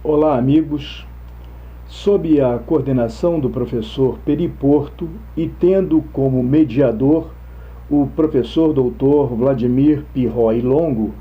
Olá, amigos. Sob a coordenação do professor Peri Porto e tendo como mediador o professor Dr. Vladimir Pirroi Longo,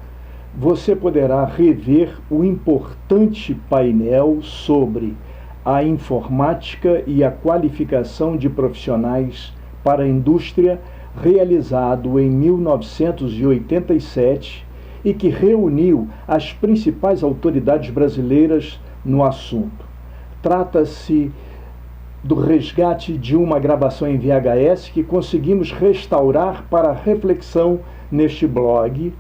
você poderá rever o importante painel sobre a informática e a qualificação de profissionais para a indústria, realizado em 1987 e que reuniu as principais autoridades brasileiras no assunto. Trata-se do resgate de uma gravação em VHS que conseguimos restaurar para reflexão neste blog.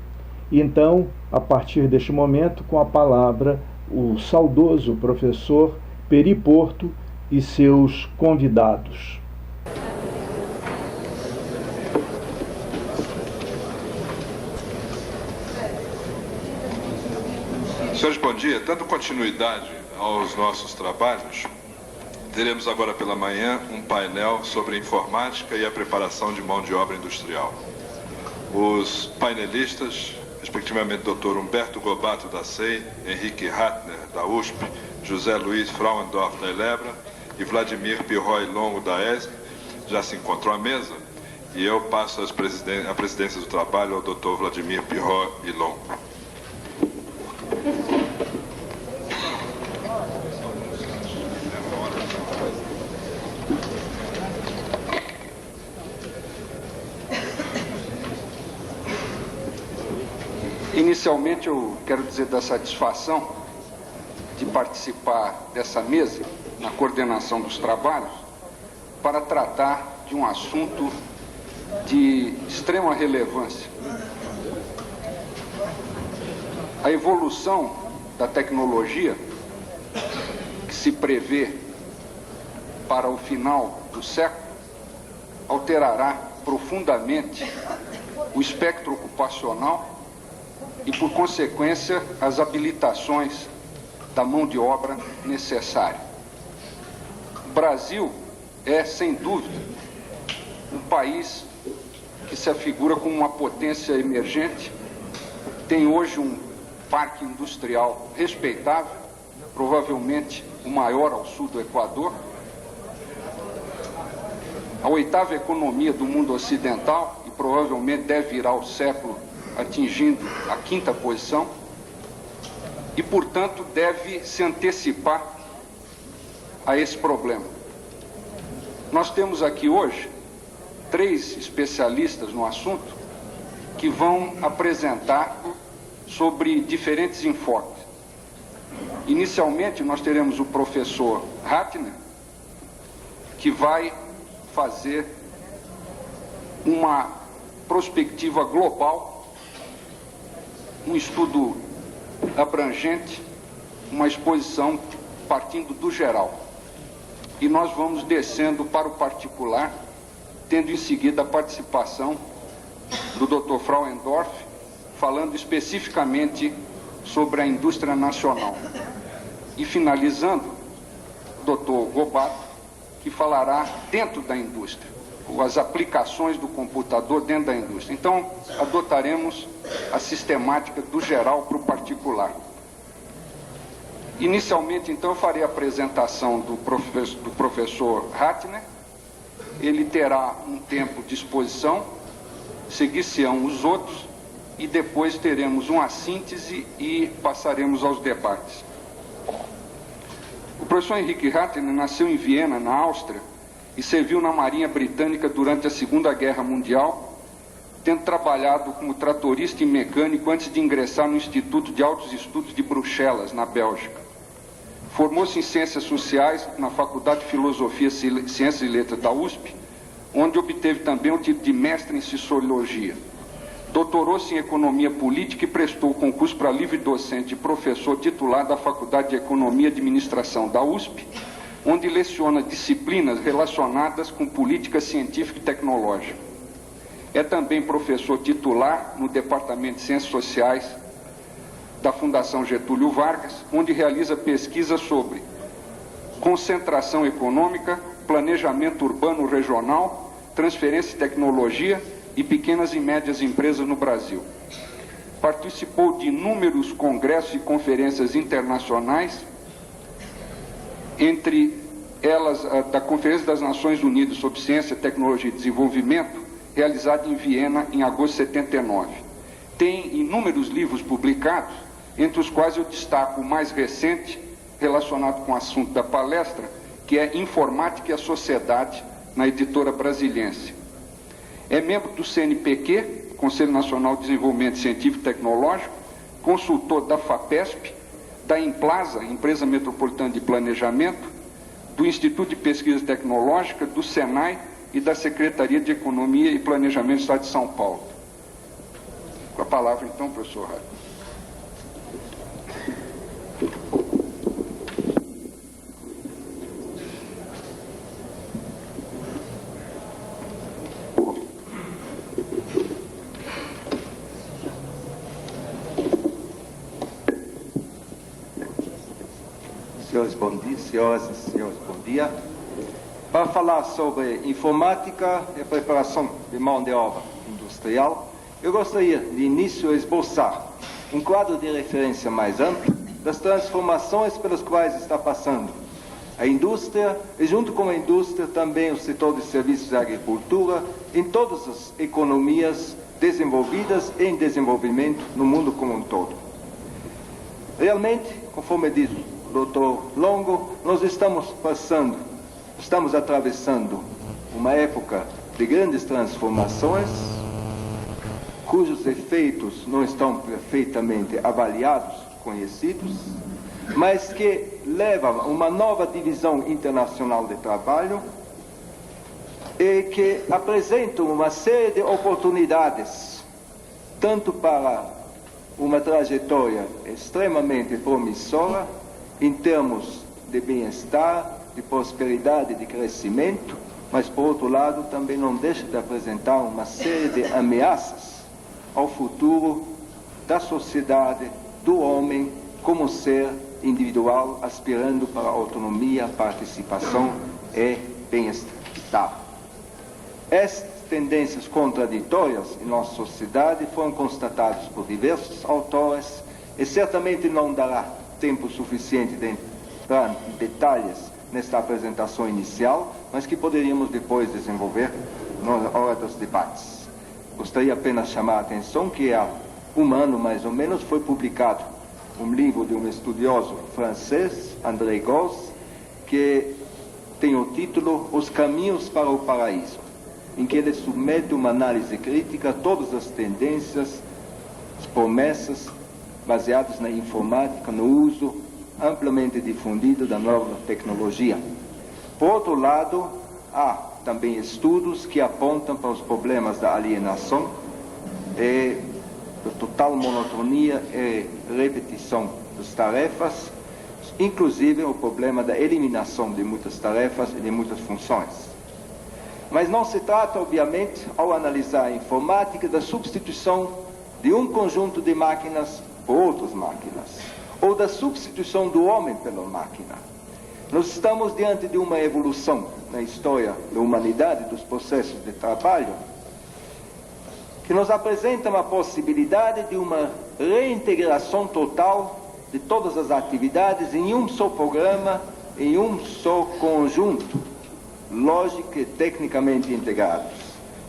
Então, a partir deste momento, com a palavra, o saudoso professor Peri Porto e seus convidados. Senhores, bom dia. Dando continuidade aos nossos trabalhos, teremos agora pela manhã um painel sobre informática e a preparação de mão de obra industrial. Os painelistas, respectivamente Dr. Humberto Gobato da SEI, Henrique Ratner da USP, José Luiz Frauendorf da Elebra e Vladimir Pirroi Longo da ESG, já se encontram à mesa, e eu passo a presidência do trabalho ao Dr. Vladimir Pirroi Longo. Inicialmente, eu quero dizer da satisfação de participar dessa mesa, na coordenação dos trabalhos, para tratar de um assunto de extrema relevância. A evolução da tecnologia, que se prevê para o final do século, alterará profundamente o espectro ocupacional e, por consequência, as habilitações da mão de obra necessária. O Brasil é, sem dúvida, um país que se afigura como uma potência emergente, tem hoje um parque industrial respeitável, provavelmente o maior ao sul do Equador, a oitava economia do mundo ocidental e provavelmente deve virar o século atingindo a quinta posição e, portanto, deve se antecipar a esse problema. Nós temos aqui hoje 3 especialistas no assunto que vão apresentar sobre diferentes enfoques. Inicialmente, nós teremos o professor Ratner, que vai fazer uma prospectiva global, um estudo abrangente, uma exposição partindo do geral. E nós vamos descendo para o particular, tendo em seguida a participação do Dr. Frauendorf, falando especificamente sobre a indústria nacional. E finalizando, o Dr. Gobato, que falará dentro da indústria, as aplicações do computador dentro da indústria. Então, adotaremos a sistemática do geral para o particular. Inicialmente, então, eu farei a apresentação do professor Ratner. Ele terá um tempo de exposição, seguir-se-ão os outros, e depois teremos uma síntese e passaremos aos debates. O professor Henrique Ratner nasceu em Viena, na Áustria, e serviu na Marinha Britânica durante a Segunda Guerra Mundial, tendo trabalhado como tratorista e mecânico antes de ingressar no Instituto de Altos Estudos de Bruxelas, na Bélgica. Formou-se em Ciências Sociais na Faculdade de Filosofia, Ciências e Letras da USP, onde obteve também o título de mestre em Sociologia. Doutorou-se em Economia Política e prestou o concurso para livre docente e professor titular da Faculdade de Economia e Administração da USP, onde leciona disciplinas relacionadas com política científica e tecnológica. É também professor titular no Departamento de Ciências Sociais da Fundação Getúlio Vargas, onde realiza pesquisas sobre concentração econômica, planejamento urbano regional, transferência de tecnologia e pequenas e médias empresas no Brasil. Participou de inúmeros congressos e conferências internacionais entre elas a da Conferência das Nações Unidas sobre Ciência, Tecnologia e Desenvolvimento, realizada em Viena em agosto de 79. Tem inúmeros livros publicados, entre os quais eu destaco o mais recente, relacionado com o assunto da palestra, que é Informática e a Sociedade, na editora Brasiliense. É membro do CNPq, Conselho Nacional de Desenvolvimento Científico e Tecnológico, consultor da FAPESP, da Implasa, Empresa Metropolitana de Planejamento, do Instituto de Pesquisa Tecnológica, do SENAI e da Secretaria de Economia e Planejamento do Estado de São Paulo. Com a palavra, então, professor Rádio. Senhoras e senhores, bom dia. Para falar sobre informática e preparação de mão de obra industrial, eu gostaria de início esboçar um quadro de referência mais amplo das transformações pelas quais está passando a indústria e, junto com a indústria, também o setor de serviços e agricultura em todas as economias desenvolvidas e em desenvolvimento no mundo como um todo. Realmente, conforme diz Dr. Longo, nós estamos atravessando uma época de grandes transformações, cujos efeitos não estão perfeitamente avaliados, conhecidos, mas que levam a uma nova divisão internacional de trabalho e que apresentam uma série de oportunidades, tanto para uma trajetória extremamente promissora, em termos de bem-estar, de prosperidade e de crescimento, mas, por outro lado, também não deixa de apresentar uma série de ameaças ao futuro da sociedade, do homem, como ser individual, aspirando para a autonomia, participação e bem-estar. Estas tendências contraditórias em nossa sociedade foram constatadas por diversos autores e certamente não dará tempo suficiente de entrar em detalhes nesta apresentação inicial, mas que poderíamos depois desenvolver na hora dos debates. Gostaria apenas de chamar a atenção que há um ano, mais ou menos, foi publicado um livro de um estudioso francês, André Gorz, que tem o título Os Caminhos para o Paraíso, em que ele submete uma análise crítica a todas as tendências, as promessas baseadas na informática, no uso amplamente difundido da nova tecnologia. Por outro lado, há também estudos que apontam para os problemas da alienação e da total monotonia e repetição das tarefas, inclusive o problema da eliminação de muitas tarefas e de muitas funções. Mas não se trata, obviamente, ao analisar a informática, da substituição de um conjunto de máquinas por outras máquinas, ou da substituição do homem pela máquina. Nós estamos diante de uma evolução na história da humanidade, dos processos de trabalho, que nos apresenta uma possibilidade de uma reintegração total de todas as atividades em um só programa, em um só conjunto, lógico e tecnicamente integrados.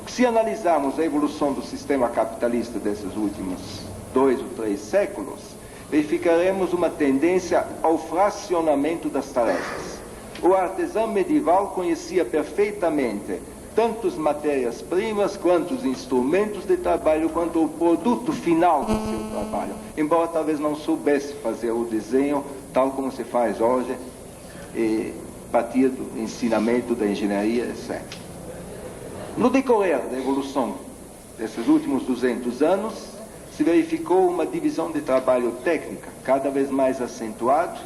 Se analisarmos a evolução do sistema capitalista desses últimos 2 ou 3 séculos, verificaremos uma tendência ao fracionamento das tarefas. O artesão medieval conhecia perfeitamente tanto as matérias-primas, quanto os instrumentos de trabalho, quanto o produto final do seu trabalho, embora talvez não soubesse fazer o desenho tal como se faz hoje, a partir do ensinamento da engenharia, etc. No decorrer da evolução desses últimos 200 anos, se verificou uma divisão de trabalho técnica cada vez mais acentuada,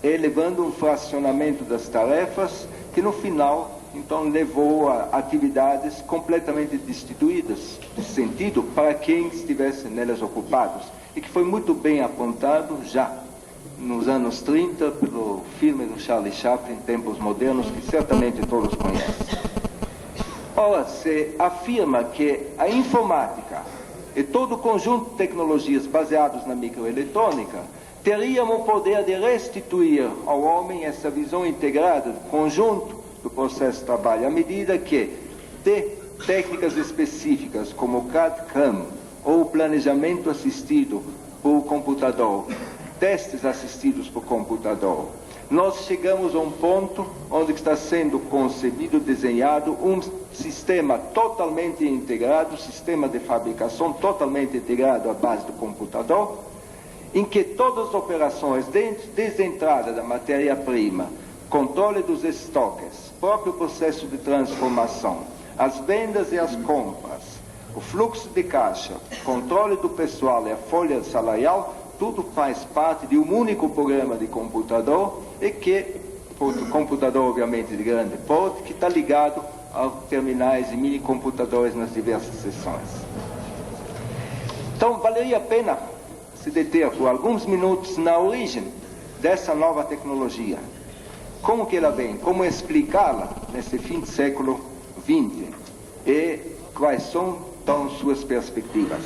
elevando um fracionamento das tarefas que no final então levou a atividades completamente destituídas de sentido para quem estivesse nelas ocupados, e que foi muito bem apontado já nos anos 30 pelo filme do Charlie Chaplin, Tempos Modernos, que certamente todos conhecem. Ora, se afirma que a informática e todo o conjunto de tecnologias baseadas na microeletrônica teríamos o poder de restituir ao homem essa visão integrada do conjunto do processo de trabalho, à medida que de técnicas específicas como o CAD/CAM ou o planejamento assistido por computador, testes assistidos por computador, nós chegamos a um ponto onde está sendo concebido, desenhado um sistema totalmente integrado, sistema de fabricação totalmente integrado à base do computador, em que todas as operações, desde a entrada da matéria-prima, controle dos estoques, próprio processo de transformação, as vendas e as compras, o fluxo de caixa, controle do pessoal e a folha salarial, tudo faz parte de um único programa de computador e que, computador obviamente de grande porte, que está ligado aos terminais e mini-computadores nas diversas seções. Então, valeria a pena se deter por alguns minutos na origem dessa nova tecnologia. Como que ela vem? Como explicá-la nesse fim do século XX? E quais são, então, suas perspectivas?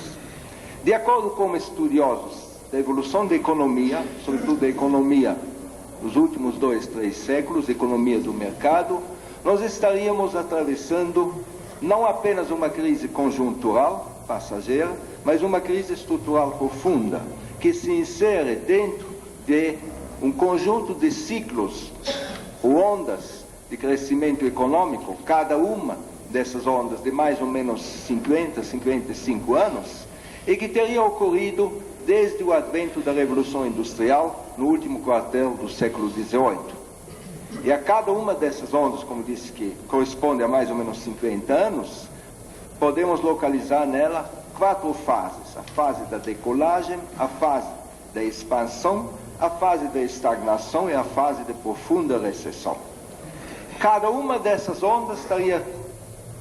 De acordo com estudiosos da evolução da economia, sobretudo da economia dos últimos 2, 3 séculos, economia do mercado, nós estaríamos atravessando não apenas uma crise conjuntural, passageira, mas uma crise estrutural profunda, que se insere dentro de um conjunto de ciclos ou ondas de crescimento econômico, cada uma dessas ondas de mais ou menos 50, 55 anos, e que teria ocorrido desde o advento da Revolução Industrial, no último quartel do século XVIII. E a cada uma dessas ondas, como disse, que corresponde a mais ou menos 50 anos, podemos localizar nela 4 fases: a fase da decolagem, a fase da expansão, a fase da estagnação e a fase de profunda recessão. Cada uma dessas ondas estaria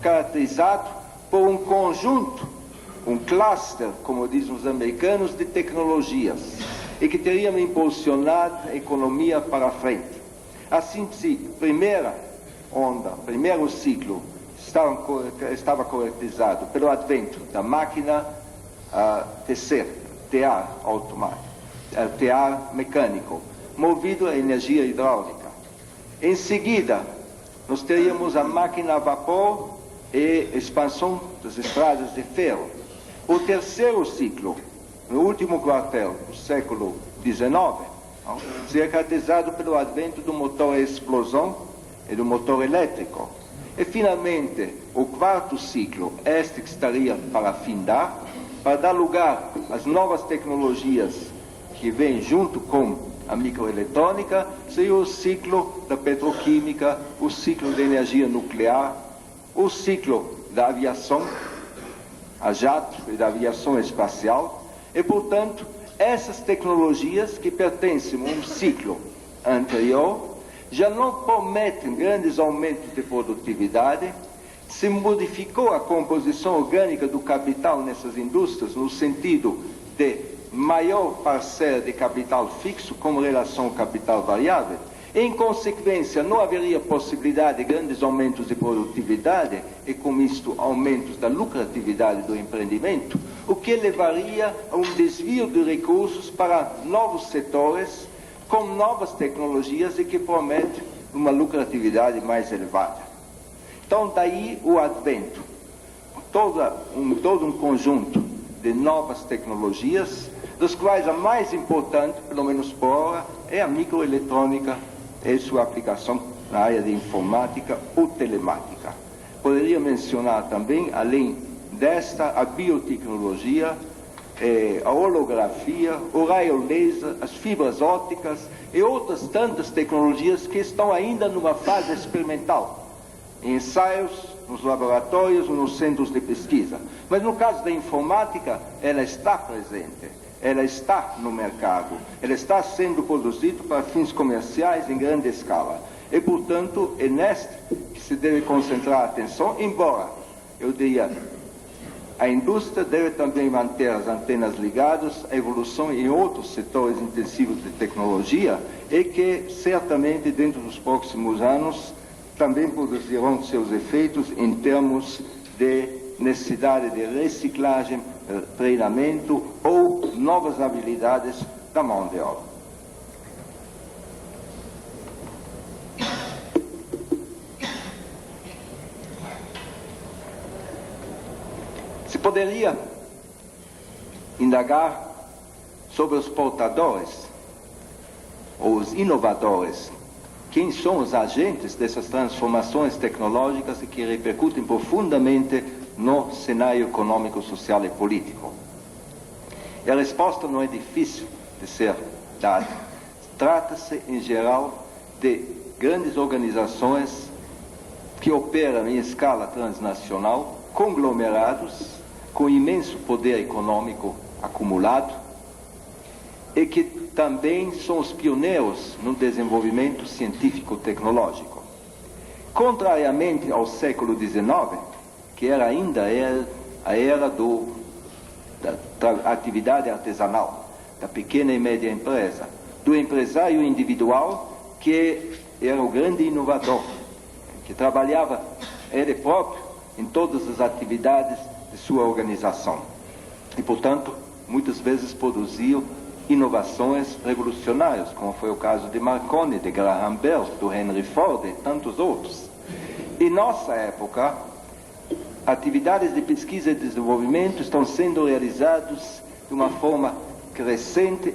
caracterizado por um conjunto, um cluster, como dizem os americanos, de tecnologias, e que teriam impulsionado a economia para a frente. Assim, se primeira onda, primeiro ciclo, estava caracterizado pelo advento da máquina a tecer, tear automático, tear mecânico, movido a energia hidráulica. Em seguida, nós teríamos a máquina a vapor e expansão das estradas de ferro. O terceiro ciclo, no último quartel do século XIX, seria caracterizado pelo advento do motor a explosão e do motor elétrico. E, finalmente, o quarto ciclo, este que estaria para findar, para dar lugar às novas tecnologias que vêm junto com a microeletrônica, seria o ciclo da petroquímica, o ciclo da energia nuclear, o ciclo da aviação a jato e da aviação espacial, e, portanto, essas tecnologias que pertencem a um ciclo anterior já não prometem grandes aumentos de produtividade. Se modificou a composição orgânica do capital nessas indústrias no sentido de maior parcela de capital fixo com relação ao capital variável. Em consequência, não haveria possibilidade de grandes aumentos de produtividade e, com isto, aumentos da lucratividade do empreendimento, o que levaria a um desvio de recursos para novos setores com novas tecnologias e que prometem uma lucratividade mais elevada. Então, daí o advento, todo um conjunto de novas tecnologias, das quais a mais importante, pelo menos por hora, é a microeletrônica e sua aplicação na área de informática ou telemática. Poderia mencionar também, além desta, a biotecnologia, a holografia, o raio laser, as fibras ópticas e outras tantas tecnologias que estão ainda numa fase experimental, em ensaios, nos laboratórios ou nos centros de pesquisa. Mas no caso da informática, ela está presente. Ela está no mercado, ela está sendo produzida para fins comerciais em grande escala. E, portanto, é neste que se deve concentrar a atenção, embora, eu diria, a indústria deve também manter as antenas ligadas à evolução em outros setores intensivos de tecnologia e que, certamente, dentro dos próximos anos, também produzirão seus efeitos em termos de necessidade de reciclagem, treinamento ou novas habilidades da mão de obra. poderia indagar sobre os portadores, ou os inovadores. Quem são os agentes dessas transformações tecnológicas e que repercutem profundamente no cenário econômico, social e político? E a resposta não é difícil de ser dada. Trata-se, em geral, de grandes organizações que operam em escala transnacional, conglomerados, com imenso poder econômico acumulado, e que também são os pioneiros no desenvolvimento científico-tecnológico. Contrariamente ao século XIX, que era ainda a era da atividade artesanal, da pequena e média empresa, do empresário individual, que era o grande inovador, que trabalhava ele próprio em todas as atividades de sua organização. E, portanto, muitas vezes produziu inovações revolucionárias, como foi o caso de Marconi, de Graham Bell, do Henry Ford e tantos outros. Em nossa época, atividades de pesquisa e desenvolvimento estão sendo realizadas de uma forma crescente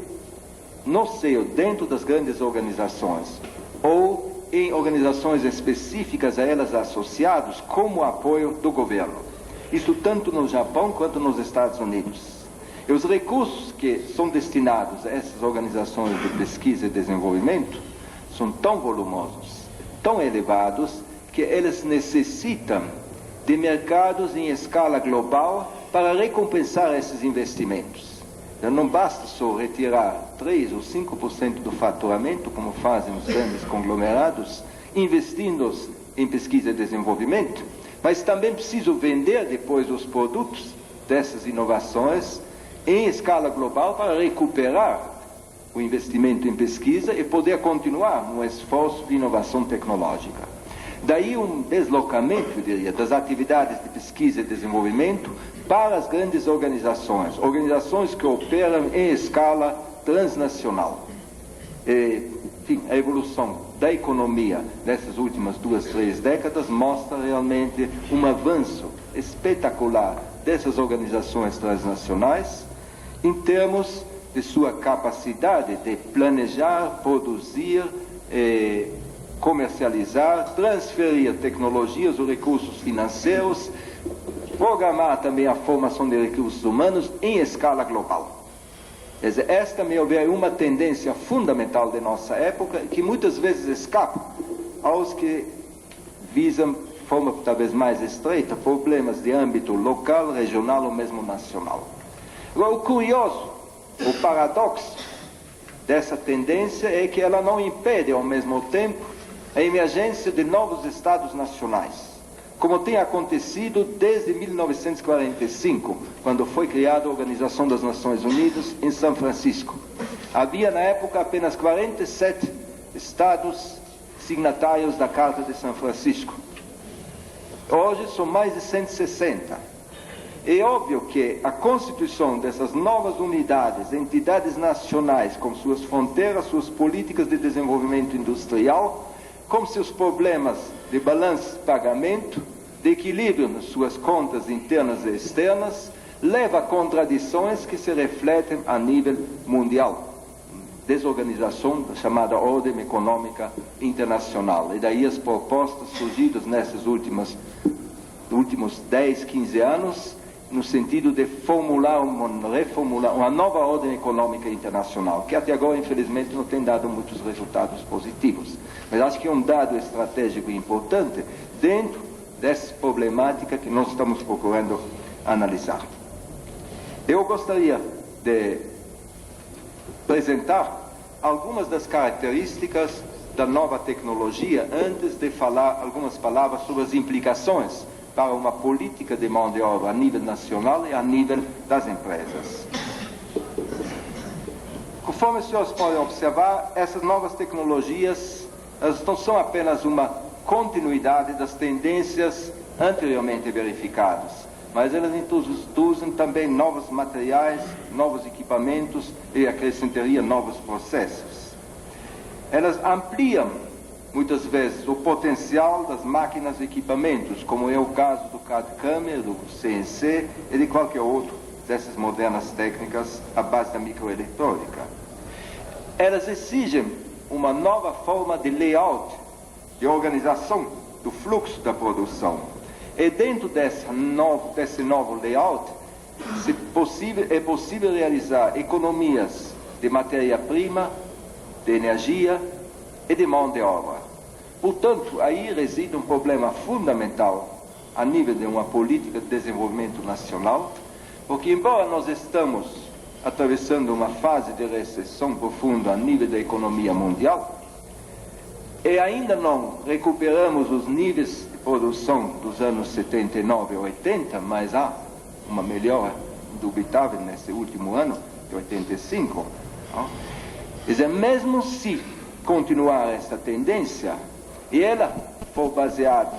no seio, dentro das grandes organizações, ou em organizações específicas a elas associadas, como apoio do governo. Isso tanto no Japão quanto nos Estados Unidos. E os recursos que são destinados a essas organizações de pesquisa e desenvolvimento são tão volumosos, tão elevados, que eles necessitam de mercados em escala global para recompensar esses investimentos. Então, não basta só retirar 3 ou 5% do faturamento, como fazem os grandes conglomerados, investindo em pesquisa e desenvolvimento, mas também preciso vender depois os produtos dessas inovações em escala global para recuperar o investimento em pesquisa e poder continuar no esforço de inovação tecnológica. Daí um deslocamento, eu diria, das atividades de pesquisa e desenvolvimento para as grandes organizações, organizações que operam em escala transnacional. Enfim, a evolução da economia nessas últimas 2, 3 décadas mostra realmente um avanço espetacular dessas organizações transnacionais em termos de sua capacidade de planejar, produzir, comercializar, transferir tecnologias ou recursos financeiros, programar também a formação de recursos humanos em escala global. Quer dizer, esta, a meu ver, é uma tendência fundamental de nossa época que muitas vezes escapa aos que visam, de forma talvez mais estreita, problemas de âmbito local, regional ou mesmo nacional. Agora, o curioso, o paradoxo dessa tendência é que ela não impede, ao mesmo tempo, a emergência de novos estados nacionais, como tem acontecido desde 1945, quando foi criada a Organização das Nações Unidas em São Francisco. Havia, na época, apenas 47 estados signatários da Carta de São Francisco. Hoje são mais de 160. É óbvio que a constituição dessas novas unidades, entidades nacionais, com suas fronteiras, suas políticas de desenvolvimento industrial, com seus problemas de balanço de pagamento, de equilíbrio nas suas contas internas e externas, leva a contradições que se refletem a nível mundial. Desorganização da chamada ordem econômica internacional. E daí as propostas surgidas nesses últimos 10, 15 anos, no sentido de reformular uma nova ordem econômica internacional, que até agora, infelizmente, não tem dado muitos resultados positivos. Mas acho que é um dado estratégico importante dentro dessa problemática que nós estamos procurando analisar. Eu gostaria de apresentar algumas das características da nova tecnologia antes de falar algumas palavras sobre as implicações para uma política de mão de obra a nível nacional e a nível das empresas. Conforme os senhores podem observar, essas novas tecnologias elas não são apenas uma continuidade das tendências anteriormente verificadas, mas elas introduzem também novos materiais, novos equipamentos e acrescentaria novos processos. Elas ampliam muitas vezes, o potencial das máquinas e equipamentos, como é o caso do CAD-CAM, do CNC e de qualquer outro dessas modernas técnicas à base da microeletrônica. Elas exigem uma nova forma de layout, de organização do fluxo da produção. E dentro desse novo layout, é possível realizar economias de matéria-prima, de energia e de mão de obra. Portanto, aí reside um problema fundamental a nível de uma política de desenvolvimento nacional, porque embora nós estamos atravessando uma fase de recessão profunda a nível da economia mundial, e ainda não recuperamos os níveis de produção dos anos 79 e 80, mas há uma melhora indubitável nesse último ano, de 85. Quer dizer, mesmo se continuar essa tendência, e ela for baseada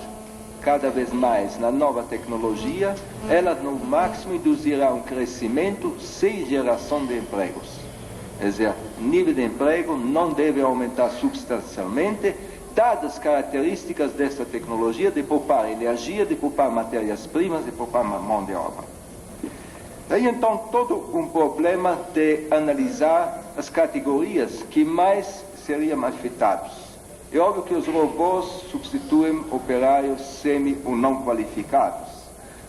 cada vez mais na nova tecnologia, ela no máximo induzirá um crescimento sem geração de empregos. Quer dizer, o nível de emprego não deve aumentar substancialmente, dadas as características dessa tecnologia de poupar energia, de poupar matérias-primas, de poupar mão de obra. Daí então todo um problema de analisar as categorias que mais seriam afetados. É óbvio que os robôs substituem operários semi ou não qualificados,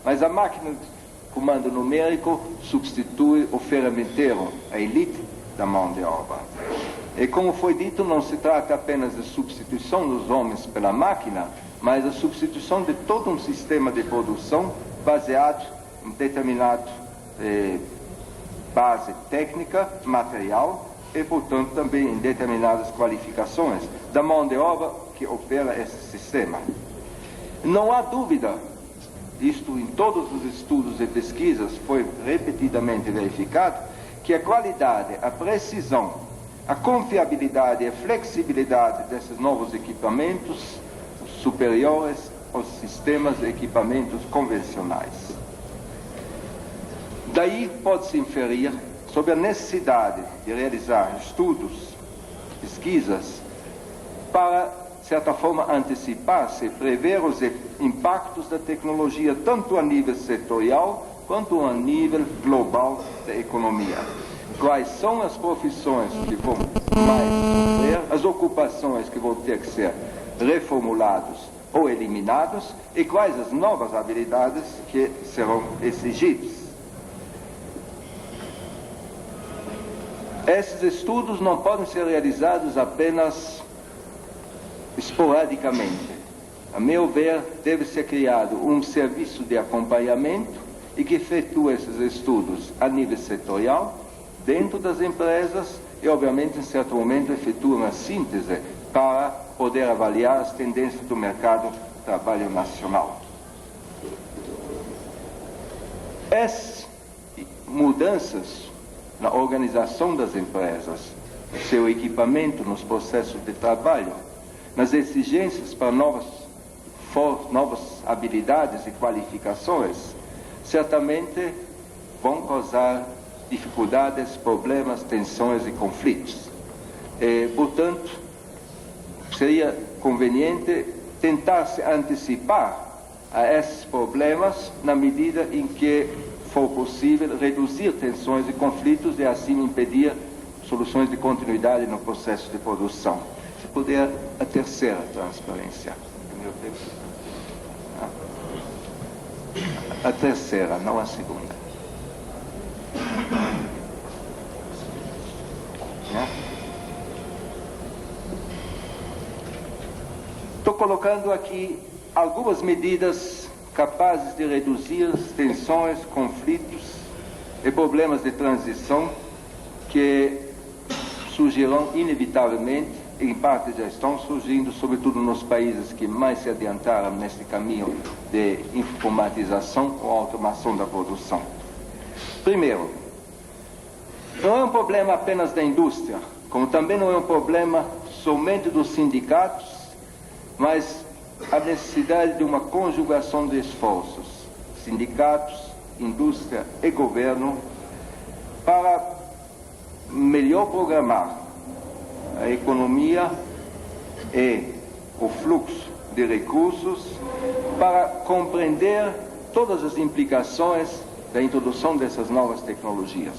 mas a máquina de comando numérico substitui o ferramenteiro, a elite da mão de obra. E como foi dito, não se trata apenas de substituição dos homens pela máquina, mas a substituição de todo um sistema de produção baseado em determinado base técnica, material, e, portanto, também em determinadas qualificações da mão de obra que opera esse sistema. Não há dúvida, isto em todos os estudos e pesquisas foi repetidamente verificado, que a qualidade, a precisão, a confiabilidade e a flexibilidade desses novos equipamentos superiores aos sistemas de equipamentos convencionais. Daí pode-se inferir sobre a necessidade de realizar estudos, pesquisas, para, de certa forma, antecipar-se e prever os impactos da tecnologia, tanto a nível setorial, quanto a nível global da economia. Quais são as profissões que vão mais sofrer, as ocupações que vão ter que ser reformuladas ou eliminadas, e quais as novas habilidades que serão exigidas. Esses estudos não podem ser realizados apenas esporadicamente. A meu ver, deve ser criado um serviço de acompanhamento e que efetue esses estudos a nível setorial, dentro das empresas e, obviamente, em certo momento, efetue uma síntese para poder avaliar as tendências do mercado de trabalho nacional. Essas mudanças na organização das empresas, no seu equipamento, nos processos de trabalho, nas exigências para novas habilidades e qualificações, certamente vão causar dificuldades, problemas, tensões e conflitos. Portanto, seria conveniente tentar se antecipar a esses problemas na medida em que for possível reduzir tensões e conflitos e assim impedir soluções de continuidade no processo de produção. Se puder, a terceira transparência. A terceira, não a segunda. Estou colocando aqui algumas medidas capazes de reduzir as tensões, conflitos e problemas de transição que surgirão inevitavelmente, em parte já estão surgindo, sobretudo nos países que mais se adiantaram nesse caminho de informatização ou automação da produção. Primeiro, não é um problema apenas da indústria, como também não é um problema somente dos sindicatos, mas a necessidade de uma conjugação de esforços, sindicatos, indústria e governo, para melhor programar a economia e o fluxo de recursos para compreender todas as implicações da introdução dessas novas tecnologias.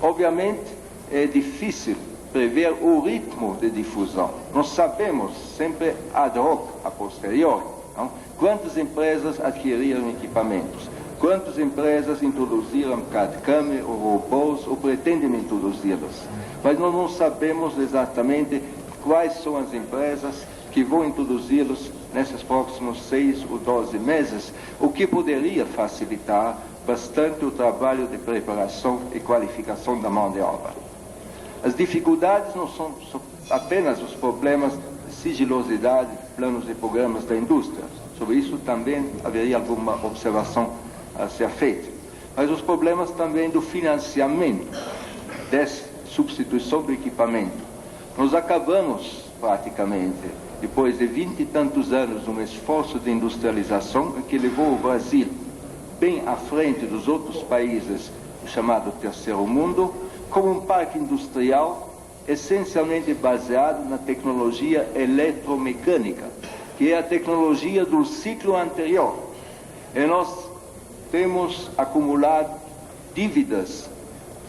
Obviamente, é difícil prever o ritmo de difusão. Nós sabemos sempre ad hoc, a posteriori, não? Quantas empresas adquiriram equipamentos, quantas empresas introduziram CAD/CAM ou robôs ou pretendem introduzi-los. Mas nós não sabemos exatamente quais são as empresas que vão introduzi-los nesses próximos 6 ou 12 meses, o que poderia facilitar bastante o trabalho de preparação e qualificação da mão de obra. As dificuldades não são apenas os problemas de sigilosidade, planos e programas da indústria. Sobre isso também haveria alguma observação a ser feita. Mas os problemas também do financiamento, dessa substituição do equipamento. Nós acabamos, praticamente, depois de 20 e tantos anos, um esforço de industrialização que levou o Brasil bem à frente dos outros países do chamado Terceiro Mundo, como um parque industrial essencialmente baseado na tecnologia eletromecânica, que é a tecnologia do ciclo anterior. E nós temos acumulado dívidas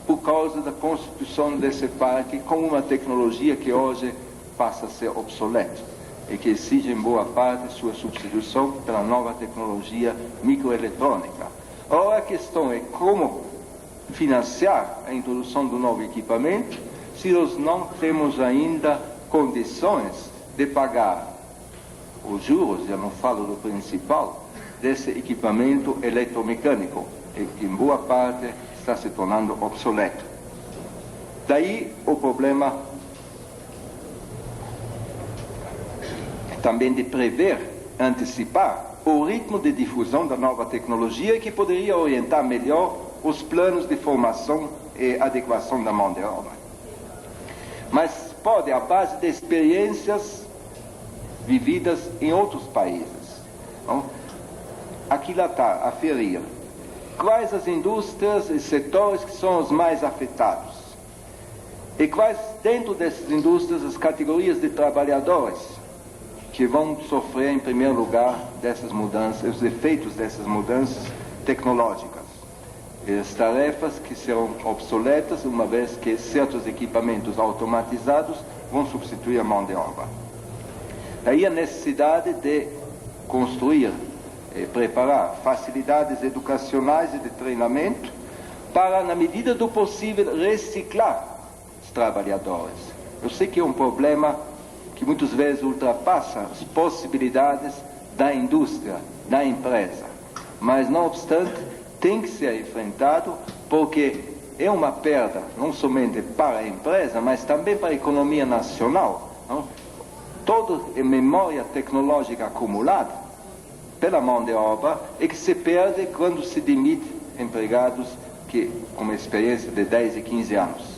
por causa da constituição desse parque com uma tecnologia que hoje passa a ser obsoleta e que exige em boa parte sua substituição pela nova tecnologia microeletrônica. Ora, a questão é como financiar a introdução do novo equipamento se nós não temos ainda condições de pagar os juros, já não falo do principal, desse equipamento eletromecânico, que em boa parte está se tornando obsoleto. Daí o problema também de prever, antecipar o ritmo de difusão da nova tecnologia que poderia orientar melhor os planos de formação e adequação da mão de obra. Mas pode, à base de experiências vividas em outros países, não? Aqui lá está, aferir quais as indústrias e setores que são os mais afetados e quais, dentro dessas indústrias, as categorias de trabalhadores que vão sofrer, em primeiro lugar, dessas mudanças, os efeitos dessas mudanças tecnológicas. E as tarefas que serão obsoletas, uma vez que certos equipamentos automatizados vão substituir a mão de obra. Daí a necessidade de construir e preparar facilidades educacionais e de treinamento para, na medida do possível, reciclar os trabalhadores. Eu sei que é um problema que muitas vezes ultrapassa as possibilidades da indústria, da empresa. Mas, não obstante, tem que ser enfrentado porque é uma perda, não somente para a empresa, mas também para a economia nacional. Não? Toda a memória tecnológica acumulada pela mão de obra é que se perde quando se demite empregados que, com uma experiência de 10 e 15 anos.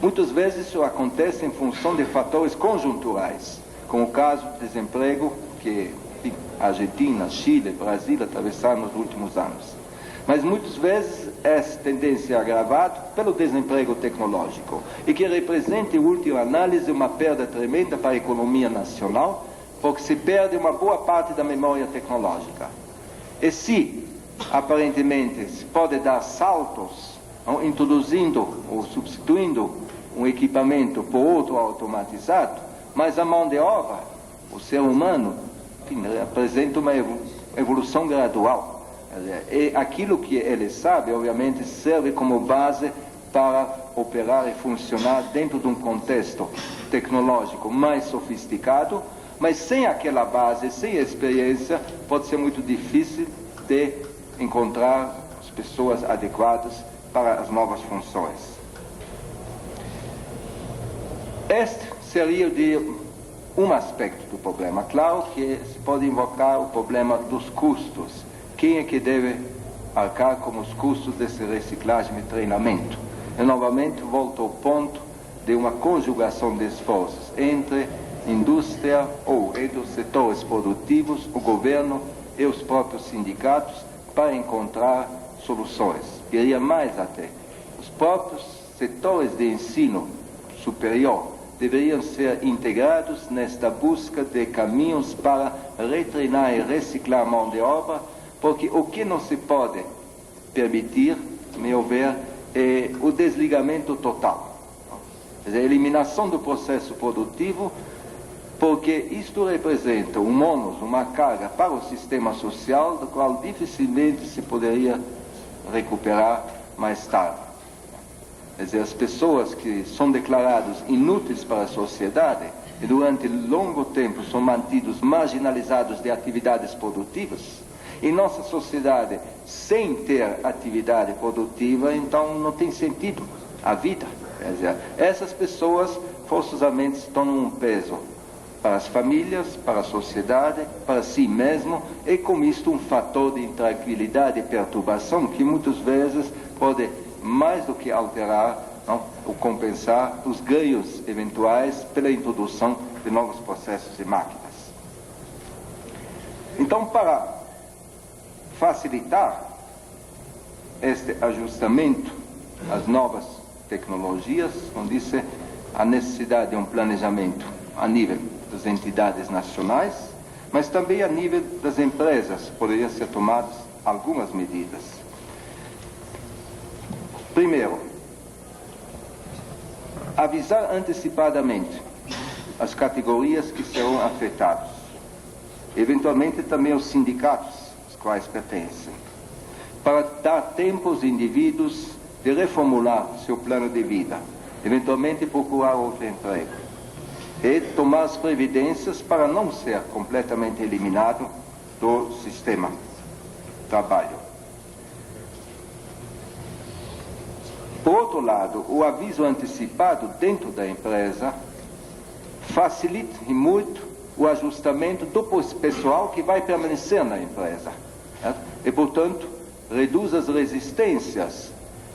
Muitas vezes isso acontece em função de fatores conjunturais, como o caso do desemprego que Argentina, Chile, Brasil atravessaram nos últimos anos. Mas muitas vezes essa tendência é agravada pelo desemprego tecnológico e que representa, em última análise, uma perda tremenda para a economia nacional, porque se perde uma boa parte da memória tecnológica. E se, aparentemente, se pode dar saltos, não, introduzindo ou substituindo um equipamento por outro automatizado, mas a mão de obra, o ser humano, enfim, apresenta uma evolução gradual. E aquilo que ele sabe, obviamente, serve como base para operar e funcionar dentro de um contexto tecnológico mais sofisticado, mas sem aquela base, sem experiência, pode ser muito difícil de encontrar as pessoas adequadas para as novas funções. Este seria um aspecto do problema. Claro que se pode invocar o problema dos custos. Quem é que deve arcar com os custos desse reciclagem e treinamento? Eu novamente volto ao ponto de uma conjugação de esforços entre indústria ou entre os setores produtivos, o governo e os próprios sindicatos para encontrar soluções. Diria mais até, os próprios setores de ensino superior deveriam ser integrados nesta busca de caminhos para retreinar e reciclar mão de obra, porque o que não se pode permitir, a meu ver, é o desligamento total. Quer dizer, a eliminação do processo produtivo, porque isto representa um ônus, uma carga para o sistema social, do qual dificilmente se poderia recuperar mais tarde. Quer dizer, as pessoas que são declaradas inúteis para a sociedade e durante longo tempo são mantidos marginalizados de atividades produtivas, em nossa sociedade, sem ter atividade produtiva, então não tem sentido a vida. Quer dizer, essas pessoas forçosamente se tornam um peso para as famílias, para a sociedade, para si mesmo, e com isto um fator de intranquilidade e perturbação que muitas vezes pode mais do que alterar, não, ou compensar os ganhos eventuais pela introdução de novos processos e máquinas. Então, para facilitar este ajustamento às novas tecnologias, como disse, a necessidade de um planejamento a nível das entidades nacionais, mas também a nível das empresas poderiam ser tomadas algumas medidas. Primeiro, avisar antecipadamente as categorias que serão afetadas, eventualmente também os sindicatos aos quais pertencem, para dar tempo aos indivíduos de reformular seu plano de vida, eventualmente procurar outro emprego, e tomar as providências para não ser completamente eliminado do sistema de trabalho. Por outro lado, o aviso antecipado dentro da empresa facilita muito o ajustamento do pessoal que vai permanecer na empresa, certo? E, portanto, reduz as resistências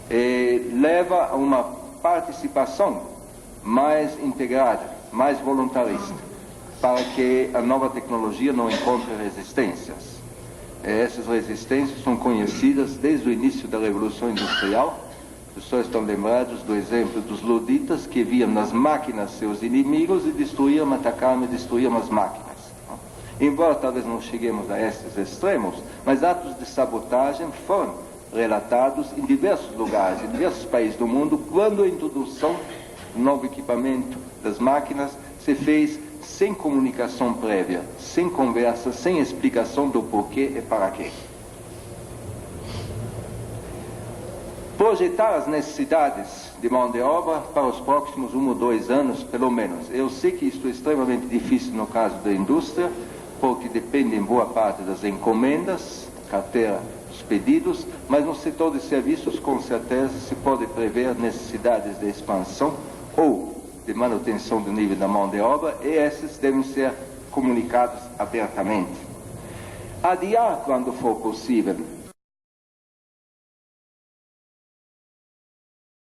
e leva a uma participação mais integrada, mais voluntarista, para que a nova tecnologia não encontre resistências. E essas resistências são conhecidas desde o início da Revolução Industrial. As pessoas estão lembradas do exemplo dos luditas que viam nas máquinas seus inimigos e destruíam, atacavam e destruíam as máquinas. Embora talvez não cheguemos a esses extremos, mas atos de sabotagem foram relatados em diversos lugares, em diversos países do mundo, quando a introdução do novo equipamento das máquinas se fez sem comunicação prévia, sem conversa, sem explicação do porquê e para quê. Projetar as necessidades de mão de obra para os próximos 1 ou 2 anos, pelo menos. Eu sei que isto é extremamente difícil no caso da indústria, porque depende em boa parte das encomendas, carteira dos pedidos, mas no setor de serviços, com certeza, se pode prever necessidades de expansão ou de manutenção do nível da mão de obra, e esses devem ser comunicados abertamente. Adiar, quando for possível,